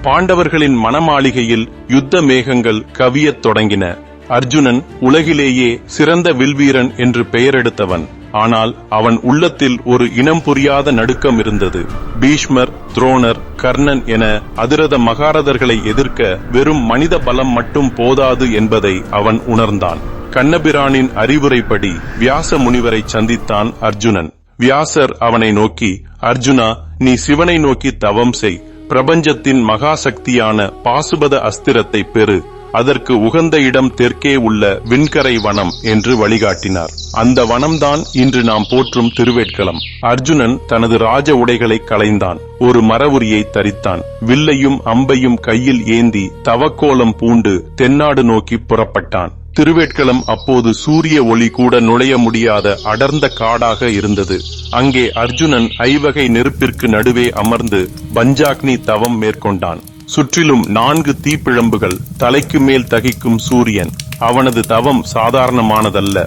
பாண்டவர்களின் மணமாளிகையில் யுத்த மேகங்கள் கவியத் தொடங்கின. அர்ஜுனன் உலகிலேயே சிறந்த வில்வீரன் என்று பெயரெடுத்தவன். ஆனால் அவன் உள்ளத்தில் ஒரு இனம் புரியாத நடுக்கம் இருந்தது. பீஷ்மர், துரோணர், கர்ணன் என அதிரத மகாரதர்களை எதிர்க்க வெறும் மனித பலம் மட்டும் போதாது என்பதை அவன் உணர்ந்தான். கண்ணபிரானின் அறிவுரைப்படி வியாச முனிவரை சந்தித்தான் அர்ஜுனன். வியாசர் அவனை நோக்கி, அர்ஜுனா, நீ சிவனை நோக்கி தவம் செய். பிரபஞ்சத்தின் மகாசக்தியான பாசுபத அஸ்திரத்தை பெறு. அதற்கு உகந்த இடம் தெற்கே உள்ள விண்கரை வனம் என்று வழிகாட்டினார். அந்த வனம்தான் இன்று நாம் போற்றும் திருவேட்களம். அர்ஜுனன் தனது ராஜ உடைகளை களைந்தான். ஒரு மர உரியை தரித்தான். வில்லையும் அம்பையும் கையில் ஏந்தி தவக்கோலம் பூண்டு தென்னாடு நோக்கி புறப்பட்டான். திருவேட்களம் அப்போது சூரிய ஒளி கூட நுழைய முடியாத அடர்ந்த காடாக இருந்தது. அங்கே அர்ஜுனன் ஐவகை நெருப்பிற்கு நடுவே அமர்ந்து பஞ்சாக்னி தவம் மேற்கொண்டான். சுற்றிலும் 4 தீப்பிழம்புகள், தலைக்கு மேல் தகிக்கும் சூரியன். அவனது தவம் சாதாரணமானதல்ல.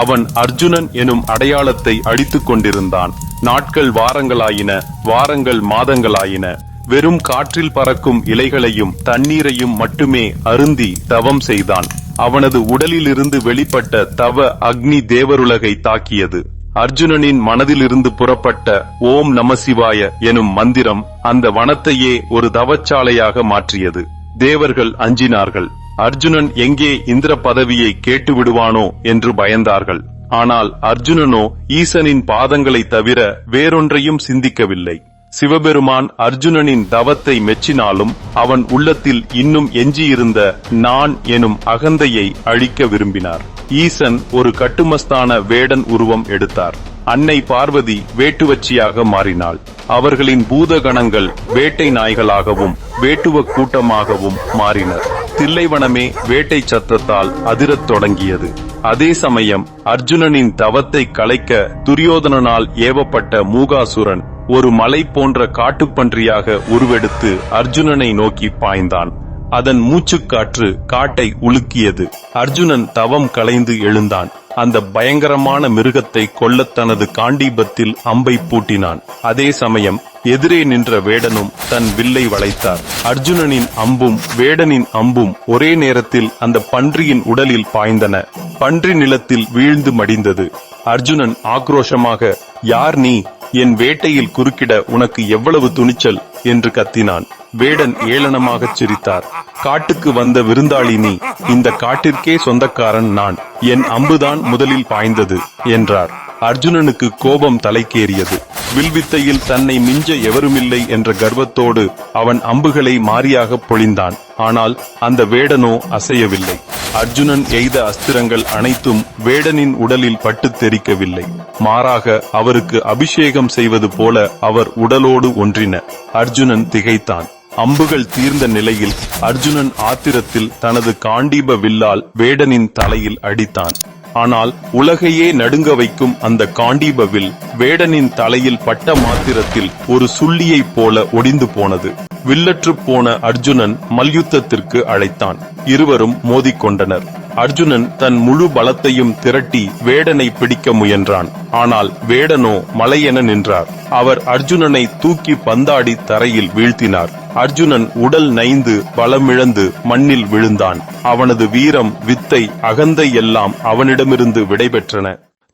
அவன் அர்ஜுனன் எனும் அடையாளத்தை அடித்துக் கொண்டிருந்தான். நாட்கள் வாரங்களாயின, வாரங்கள் மாதங்களாயின. வெறும் காற்றில் பறக்கும் இலைகளையும் தண்ணீரையும் மட்டுமே அருந்தி தவம் செய்தான். அவனது உடலிலிருந்து வெளிப்பட்ட தவ அக்னி தேவருலகை தாக்கியது. அர்ஜுனனின் மனதிலிருந்து புறப்பட்ட ஓம் நமசிவாய எனும் மந்திரம் அந்த வனத்தையே ஒரு தவச்சாலையாக மாற்றியது. தேவர்கள் அஞ்சினார்கள். அர்ஜுனன் எங்கே இந்திர பதவியை கேட்டு விடுவானோ என்று பயந்தார்கள். ஆனால் அர்ஜுனனோ ஈசனின் பாதங்களை தவிர வேறொன்றையும் சிந்திக்கவில்லை. சிவபெருமான் அர்ஜுனனின் தவத்தை மெச்சினாலும் அவன் உள்ளத்தில் இன்னும் எஞ்சியிருந்த நான் எனும் அகந்தையை அழிக்க விரும்பினார். ஈசன் ஒரு கட்டுமஸ்தான வேடன் உருவம் எடுத்தார். அன்னை பார்வதி வேட்டுவச்சியாக மாறினாள். அவர்களின் பூதகணங்கள் வேட்டை நாய்களாகவும் வேட்டுவ கூட்டமாகவும் மாறினர். தில்லைவனமே வேட்டை சத்தத்தால் அதிரத் தொடங்கியது. அதே சமயம் அர்ஜுனனின் தவத்தை கலைக்க துரியோதனனால் ஏவப்பட்ட மூகாசுரன் ஒரு மலை போன்ற காட்டுப்பன்றியாக உருவெடுத்து அர்ஜுனனை நோக்கி பாய்ந்தான். அதன் மூச்சுக்காற்று காட்டை உலுக்கியது. அர்ஜுனன் தவம் கலைந்து எழுந்தான். அந்த பயங்கரமான மிருகத்தை கொல்லத் தனது காண்டீபத்தில் அம்பை பூட்டினான். அதே சமயம் எதிரே நின்ற வேடனும் தன் வில்லை வளைத்தார். அர்ஜுனனின் அம்பும் வேடனின் அம்பும் ஒரே நேரத்தில் அந்த பன்றியின் உடலில் பாய்ந்தன. பன்றி நிலத்தில் வீழ்ந்து மடிந்தது. அர்ஜுனன் ஆக்ரோஷமாக, யார் நீ? என் வேட்டையில் குறுக்கிட உனக்கு எவ்வளவு துணிச்சல் என்று கத்தினான். வேடன் ஏளனமாகச் சிரித்தார். காட்டுக்கு வந்த விருந்தாளி நீ, இந்த காட்டிற்கே சொந்தக்காரன் நான். என் அம்புதான் முதலில் பாய்ந்தது என்றார். அர்ஜுனனுக்கு கோபம் தலைக்கேறியது. வில்வித்தையில் தன்னை மிஞ்ச எவருமில்லை என்ற கர்வத்தோடு அவன் அம்புகளை மாறியாக பொழிந்தான். ஆனால் அந்த வேடனோ அசையவில்லை. அர்ஜுனன் எய்த அஸ்திரங்கள் அனைத்தும் வேடனின் உடலில் பட்டு தெரிக்கவில்லை. மாறாக அவருக்கு அபிஷேகம் செய்வது போல அவர் உடலோடு ஒன்றின. அர்ஜுனன் திகைத்தான். அம்புகள் தீர்ந்த நிலையில் அர்ஜுனன் ஆத்திரத்தில் தனது காண்டீப வில்லால் வேடனின் தலையில் அடித்தான். ஆனால் உலகையே நடுங்க வைக்கும் அந்த காண்டீப வில் வேடனின் தலையில் பட்ட மாத்திரத்தில் ஒரு சுள்ளியைப் போல ஒடிந்து போனது. வில்லற்று போன அர்ஜுனன் மல்யுத்தத்திற்கு அழைத்தான். இருவரும் மோதிக்கொண்டனர். அர்ஜுனன் தன் முழு பலத்தையும் திரட்டி வேடனை பிடிக்க முயன்றான். ஆனால் வேடனோ மலையென நின்றார். அவர் அர்ஜுனனை தூக்கி பந்தாடி தரையில் வீழ்த்தினார். அர்ஜுனன் உடல் நைந்து பலமிழந்து மண்ணில் விழுந்தான். அவனது வீரம், வித்தை, அகந்தை எல்லாம் அவனிடமிருந்து விடைபெற்றன.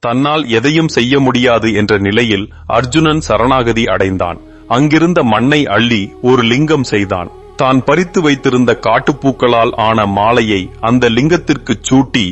தன்னால் எதையும் செய்ய முடியாது என்ற நிலையில் அர்ஜுனன் சரணாகதி அடைந்தான். அங்கிருந்த மண்ணை அள்ளி ஒரு லிங்கம் செய்தான். தான் பறித்து வைத்திருந்த காட்டுப்பூக்களால் ஆன மாலையை அந்த லிங்கத்திற்கு சூட்டி,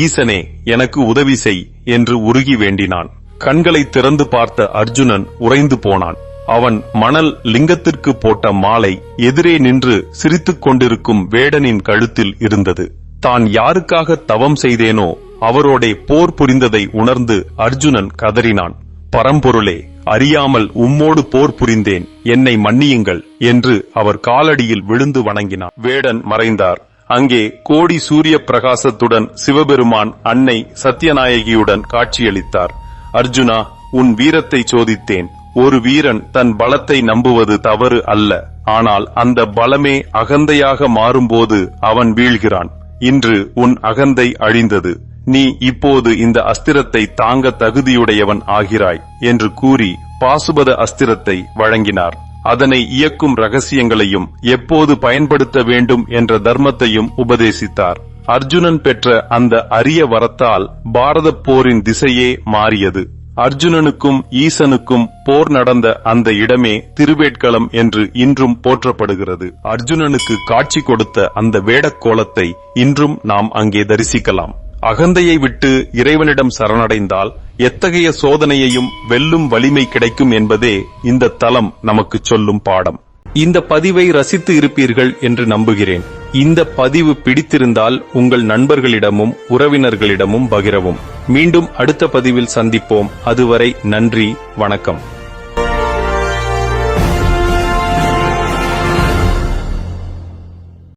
ஈசனே எனக்கு உதவி செய் என்று உருகி வேண்டினான். கண்களை திறந்து பார்த்த அர்ஜுனன் உறைந்து போனான். அவன் மணல் லிங்கத்திற்கு போட்ட மாலை எதிரே நின்று சிரித்துக் கொண்டிருக்கும் வேடனின் கழுத்தில் இருந்தது. தான் யாருக்காக தவம் செய்தேனோ அவரோடே போர் புரிந்ததை உணர்ந்து அர்ஜுனன் கதறினான். பரம்பொருளே, அறியாமல் உம்மோடு போர் புரிந்தேன், என்னை மன்னியுங்கள் என்று அவர் காலடியில் விழுந்து வணங்கினான். வேடன் மறைந்தார். அங்கே கோடி சூரிய பிரகாசத்துடன் சிவபெருமான் அன்னை சத்யநாயகியுடன் காட்சியளித்தார். அர்ஜுனா, உன் வீரத்தை சோதித்தேன். ஒரு வீரன் தன் பலத்தை நம்புவது தவறு அல்ல. ஆனால் அந்த பலமே அகந்தையாக மாறும்போது அவன் வீழ்கிறான். இன்று உன் அகந்தை அழிந்தது. நீ இப்போது இந்த அஸ்திரத்தை தாங்க தகுதியுடையவன் ஆகிறாய் என்று கூறி பாசுபத அஸ்திரத்தை வழங்கினார். அதனை இயக்கும் ரகசியங்களையும் எப்போது பயன்படுத்த வேண்டும் என்ற தர்மத்தையும் உபதேசித்தார். அர்ஜுனன் பெற்ற அந்த அரிய வரத்தால் பாரதப் போரின் திசையே மாறியது. அர்ஜுனனுக்கும் ஈசனுக்கும் போர் நடந்த அந்த இடமே திருவேட்களம் என்று இன்றும் போற்றப்படுகிறது. அர்ஜுனனுக்கு காட்சி கொடுத்த அந்த வேடக்கோலத்தை இன்றும் நாம் அங்கே தரிசிக்கலாம். அகந்தையை விட்டு இறைவனிடம் சரணடைந்தால் எத்தகைய சோதனையையும் வெல்லும் வலிமை கிடைக்கும் என்பதே இந்த தலம் நமக்கு சொல்லும் பாடம். இந்த பதிவை ரசித்து இருப்பீர்கள் என்று நம்புகிறேன். இந்த பதிவு பிடித்திருந்தால் உங்கள் நண்பர்களிடமும் உறவினர்களிடமும் பகிரவும். மீண்டும் அடுத்த பதிவில் சந்திப்போம். அதுவரை நன்றி, வணக்கம்.